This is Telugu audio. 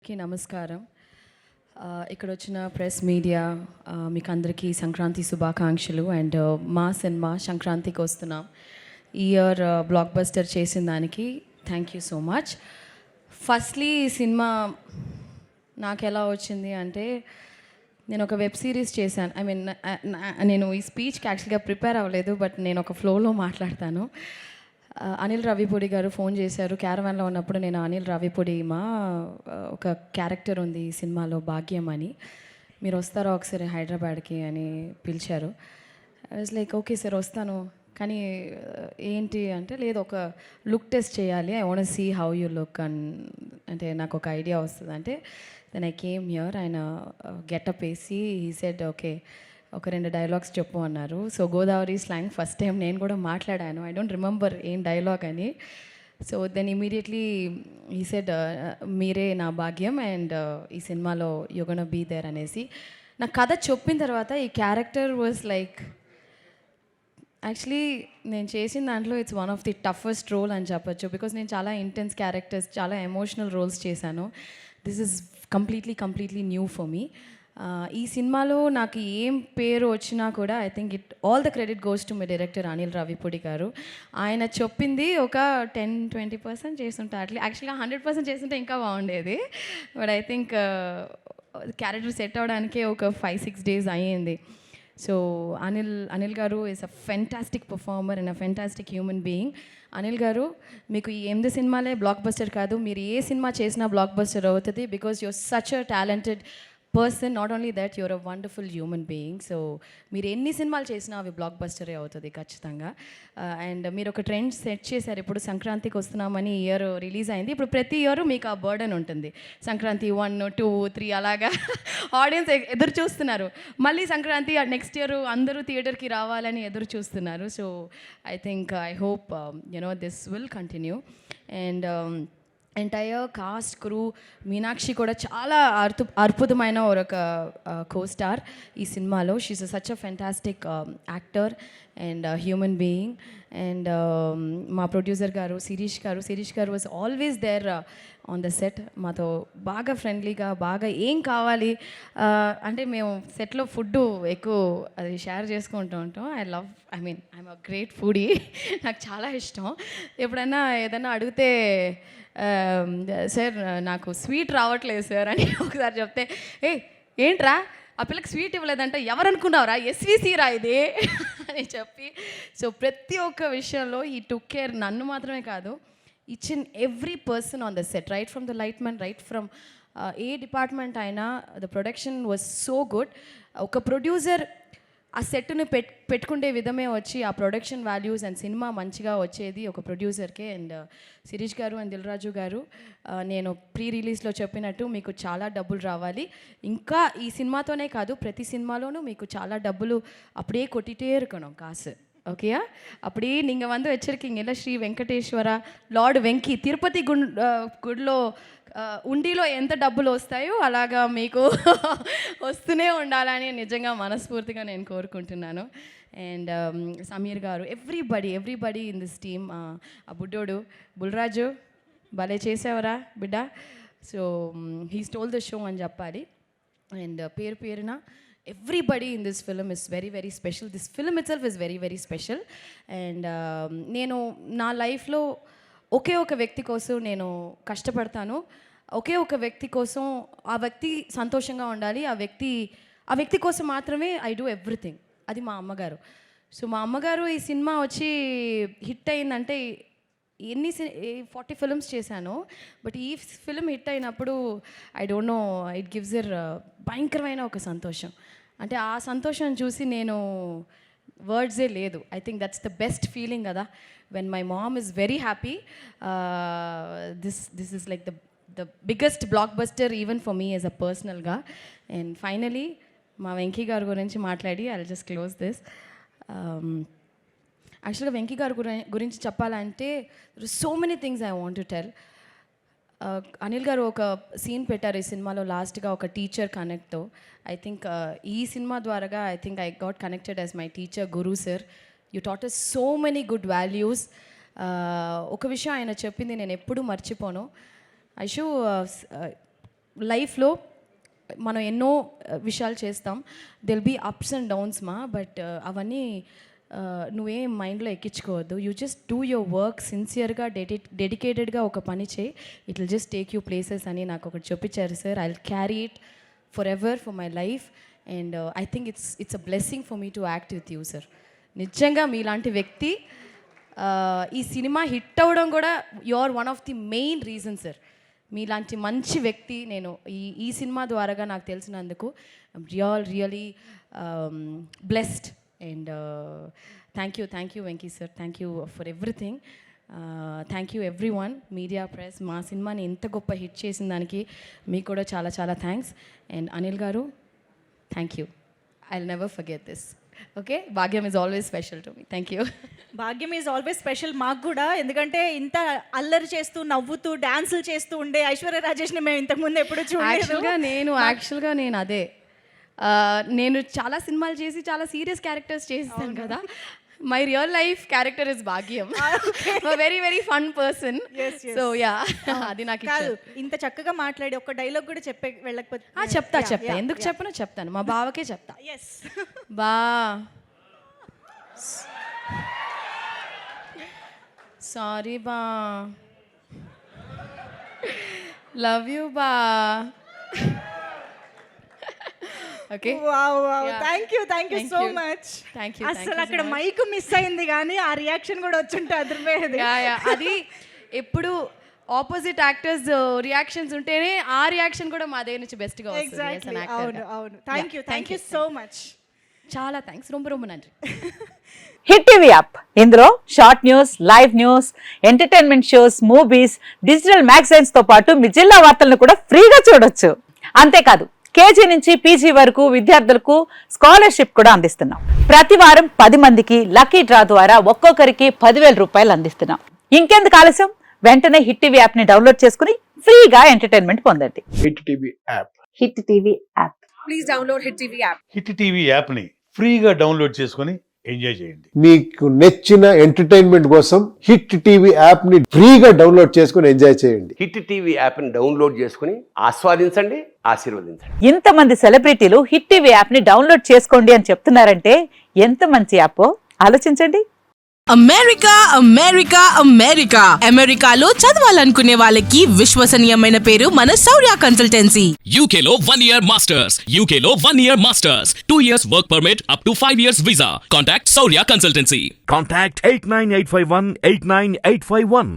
కి నమస్కారం. ఇక్కడ వచ్చిన ప్రెస్ మీడియా మీకు అందరికీ సంక్రాంతి శుభాకాంక్షలు. అండ్ మా సినిమా సంక్రాంతికి వస్తున్నాం. ఈ ఇయర్ బ్లాక్ బస్టర్ చేసిన దానికి thank you so much. Firstly ఈ సినిమా నాకు ఎలా వచ్చింది అంటే, నేను ఒక వెబ్ సిరీస్ చేశాను. ఐ మీన్ నేను ఈ స్పీచ్కి యాక్చువల్గా ప్రిపేర్ అవ్వలేదు, బట్ నేను ఒక ఫ్లోలో మాట్లాడతాను. అనిల్ రావిపూడి గారు ఫోన్ చేశారు క్యారవాన్లో ఉన్నప్పుడు. నేను అనిల్ రావిపూడి ఒక క్యారెక్టర్ ఉంది ఈ సినిమాలో, భాగ్యం అని, మీరు వస్తారా ఒకసారి హైదరాబాద్కి అని పిలిచారు. I was like okay sir వస్తాను, కానీ ఏంటి అంటే, లేదు ఒక లుక్ టెస్ట్ చేయాలి, I want see how you look అంటే నాకు ఒక ఐడియా వస్తుంది అంటే, దెన్ ఐ కేమ్ హియర్. ఆయన గెటప్ వేసి హీ సెడ్ ఓకే ఒక 2 డైలాగ్స్ చెప్పు అన్నారు. So Godavari slang first time నేను కూడా మాట్లాడాను. ఐ డోంట్ రిమెంబర్ ఏం డైలాగ్ అని. So then immediately he said మీరే నా భాగ్యం అండ్ ఈ సినిమాలో యు గోనా బీ దేర్ అనేసి. నా కథ చెప్పిన తర్వాత ఈ క్యారెక్టర్ వాజ్ లైక్, యాక్చువల్లీ నేను చేసిన దాంట్లో it's one of the toughest role అని చెప్పొచ్చు. బికాస్ నేను చాలా ఇంటెన్స్ క్యారెక్టర్స్, చాలా ఎమోషనల్ రోల్స్ చేశాను. This is completely new for me. ఈ సినిమాలో నాకు ఏం పేరు వచ్చినా కూడా I think all the credit goes to my director Anil Ravipudi గారు. ఆయన చెప్పింది ఒక 10-20% చేస్తుంటే, యాక్చువల్గా 100% చేస్తుంటే ఇంకా బాగుండేది. But I think character set అవ్వడానికే ఒక 5-6 days అయ్యింది. So Anil garu is a fantastic performer and a fantastic human being. Anil garu, మీకు ఈ 8 సినిమాలే బ్లాక్ బస్టర్ కాదు, మీరు ఏ సినిమా చేసినా బ్లాక్ బస్టర్ అవుతుంది. Because you're such a talented person. Not only that, you're a wonderful human being. So మీరు ఎన్ని సినిమాలు చేసినా అవి బ్లాక్ బస్టరే అవుతుంది ఖచ్చితంగా. అండ్ మీరు ఒక ట్రెండ్ సెట్ చేశారు. ఇప్పుడు సంక్రాంతికి వస్తున్నామని ఇయర్ రిలీజ్ అయింది. ఇప్పుడు ప్రతి ఇయర్ మీకు ఆ బర్డన్ ఉంటుంది. సంక్రాంతి 1, 2, 3 అలాగా ఆడియన్స్ ఎదురు చూస్తున్నారు. మళ్ళీ సంక్రాంతి నెక్స్ట్ ఇయర్ అందరూ థియేటర్కి రావాలని ఎదురు చూస్తున్నారు. So I think I hope this will continue. And entire cast crew, Meenakshi కూడా చాలా అద్భుతమైన ఒక కో-స్టార్ ఈ సినిమాలో. She's such a fantastic actor and human being. And మా ప్రొడ్యూసర్ గారు శిరీష్ గారు was always there on the set. మాతో బాగా ఫ్రెండ్లీగా, బాగా ఏం కావాలి అంటే మేము సెట్లో ఫుడ్ ఎక్కువ అది షేర్ చేసుకుంటూ ఉంటాం. I'm a great foodie. నాకు చాలా ఇష్టం. ఎప్పుడైనా ఏదైనా అడిగితే సార్ నాకు స్వీట్ రావట్లేదు సార్ అని ఒకసారి చెప్తే, ఏంట్రా ఆ పిల్లకి స్వీట్ ఇవ్వలేదంటే ఎవరనుకున్నావురా, ఎస్విసి రా ఇది అని చెప్పి. సో ప్రతి ఒక్క విషయంలో ఈ టుక్ కేర్, నన్ను మాత్రమే కాదు, each and every person on the set, right from the light man, right from ఏ డిపార్ట్మెంట్ అయినా. The production was so good. ఒక ప్రొడ్యూసర్ ఆ సెట్ని పెట్టుకుండే విధమే వచ్చి ఆ ప్రొడక్షన్ వాల్యూస్ అండ్ సినిమా మంచిగా వచ్చేది ఒక ప్రొడ్యూసర్కే. అండ్ శిరీష్ గారు అండ్ దిల్ రాజు గారు, నేను ప్రీ రిలీజ్లో చెప్పినట్టు మీకు చాలా డబ్బులు రావాలి. ఇంకా ఈ సినిమాతోనే కాదు, ప్రతి సినిమాలోనూ మీకు చాలా డబ్బులు அப்படியே கொட்டிட்டே இருக்கணும் காசு. ஓகேயா? அப்படியே நீங்கள் வந்து வச்சுருக்கீங்கல்ல, ஸ்ரீ வெங்கடேஸ்வர లార్డ్ వెంకీ తిరుపతి గుడిలో ఉండిలో ఎంత డబ్బులు వస్తాయో అలాగా మీకు వస్తూనే ఉండాలని నిజంగా మనస్ఫూర్తిగా నేను కోరుకుంటున్నాను. అండ్ సమీర్ గారు, ఎవ్రీబడి ఇన్ దిస్ టీమ్. ఆ బుడ్డోడు బుల్రాజు భలే చేసావరా బిడ్డ. So he stole the show అని చెప్పాలి. అండ్ పేరున everybody in this film is very special. This film itself is very special. And నేను నా లైఫ్లో ఒకే ఒక వ్యక్తి కోసం నేను కష్టపడతాను. ఒకే ఒక వ్యక్తి కోసం, ఆ వ్యక్తి సంతోషంగా ఉండాలి, ఆ వ్యక్తి కోసం మాత్రమే ఐ డూ ఎవ్రీథింగ్. అది మా అమ్మగారు. సో మా అమ్మగారు ఈ సినిమా వచ్చి హిట్ అయిందంటే, 40 ఫిల్మ్స్ చేశాను, బట్ ఈ ఫిల్మ్ హిట్ అయినప్పుడు I don't know, it gives uh భయంకరమైన ఒక సంతోషం. అంటే ఆ సంతోషం చూసి నేను వర్డ్సే లేదు. I think that's the best feeling కదా, when my mom is very happy. This is like the biggest blockbuster even for me as a పర్సనల్గా. అండ్ ఫైనలీ మా వెంకీ గారి గురించి మాట్లాడి I will just close this. యాక్చువల్గా వెంకీ గారి గురించి చెప్పాలంటే so many things I want to tell. Anil garu ఒక సీన్ పెట్టారు ఈ సినిమాలో లాస్ట్గా, ఒక టీచర్ కనెక్ట్తో. ఐ థింక్ ఈ సినిమా ద్వారాగా I got connected as my teacher Guru sir. You taught us so many good values. ఒక విషయం ఆయన చెప్పింది నేను ఎప్పుడూ మర్చిపోను. ఐషు లైఫ్లో మనం ఎన్నో విషయాలు చేస్తాం, దిల్ be ups and downs but అవన్నీ నువ్వేం మైండ్లో ఎక్కించుకోవద్దు. You just do your work సిన్సియర్గా డెడికేటెడ్గా ఒక పని చేయి, it will just take you places అని నాకు ఒకటి చూపించారు sir. I will carry it forever for my life and I think it's a blessing for me to act with you sir. నిజంగా మీలాంటి వ్యక్తి ఈ సినిమా హిట్ అవ్వడం కూడా you are one of the main reason sir. మీలాంటి మంచి వ్యక్తి నేను ఈ సినిమా ద్వారాగా నాకు తెలిసినందుకు really blessed and thank you Venky sir, thank you for everything. Thank you everyone, media press, మా సినిమాని ఎంత గొప్ప హిట్ చేసిన దానికి మీకు కూడా చాలా చాలా thanks. And Anil garu thank you, I will never forget this. Okay, Bhagyam is always special to me. Thank you. Bhagyam is always special మాకు కూడా, ఎందుకంటే ఇంత అల్లరి చేస్తూ నవ్వుతూ డాన్సులు చేస్తూ ఉండే ఐశ్వర్య రాజేష్ని మేము ఇంతకుముందు ఎప్పుడు చూడలేదు. యాక్చువల్గా నేను అదే నేను చాలా సినిమాలు చేసి చాలా సీరియస్ క్యారెక్టర్స్ చేస్తాను కదా. My real life character is Bhagyam, very very fun person. So yeah, అది నాకు కాదు, ఇంత చక్కగా మాట్లాడి ఒక డైలాగ్ కూడా చెప్పే వెళ్ళకపోతే చెప్తా ఎందుకు చెప్పను చెప్తాను, మా బావకే చెప్తా. బా సారీ బా, లవ్ యూ బా. Okay, thank you so much. అసలు అక్కడ మైక్ మిస్ అయింది కానీ ఆ రియాక్షన్ కూడా వచ్చుంటే అదిరిపోయేది. అది ఎప్పుడు ఆపోజిట్ యాక్టర్స్ రియాక్షన్స్ ఉంటేనే ఆ రియాక్షన్ కూడా మా దగ్గర నుంచి బెస్ట్గా వస్తుంది. అవును, థ్యాంక్ యూ సో మచ్. చాలా థ్యాంక్స్, రొంబ నன்றి. హిట్ టీవీ యాప్, ఇందులో short news, live news, entertainment shows, movies, digital magazines తో పాటు మీ జిల్లా వార్తలను కూడా ఫ్రీగా చూడొచ్చు. అంతేకాదు, కేజీ నుంచి పీజీ వరకు విద్యార్థులకు స్కాలర్షిప్ కూడా అందిస్తున్నాం. ప్రతి వారం 10 మందికి లక్కీ డ్రా ద్వారా ఒక్కొక్కరికి 10,000 రూపాయలు అందిస్తున్నాం. ఇంకెందుకు ఆలస్యం, వెంటనే హిట్ టీవీ యాప్ ని డౌన్లోడ్ చేసుకుని ఫ్రీగా ఎంటర్టైన్మెంట్ పొందండి. Hit TV app, hit TV app, please download hit TV app. Hit TV app ని ఫ్రీగా డౌన్లోడ్ చేసుకుని ఎంజాయ్ చేయండి. మీకు నచ్చిన ఎంటర్టైన్మెంట్ కోసం హిట్ టీవీ యాప్ ని ఫ్రీగా డౌన్లోడ్ చేసుకుని ఎంజాయ్ చేయండి. హిట్ టీవీ యాప్ ని డౌన్లోడ్ చేసుకుని ఆస్వాదించండి, ఆశీర్వదించండి. ఇంతమంది సెలబ్రిటీలు హిట్ టీవీ యాప్ ని డౌన్లోడ్ చేసుకోండి అని చెప్తున్నారంటే ఎంత మంచి యాప్ ఆలోచించండి. అమెరికాలో చదవాలనుకునే వాళ్ళకి విశ్వసనీయమైన పేరు మన శౌర్య కన్సల్టెన్సీ. UK లో 1 year masters, UK లో 1 year masters, 2 years work permit up to 5 years visa. Contact Saurya Consultancy. Contact 89851 89851.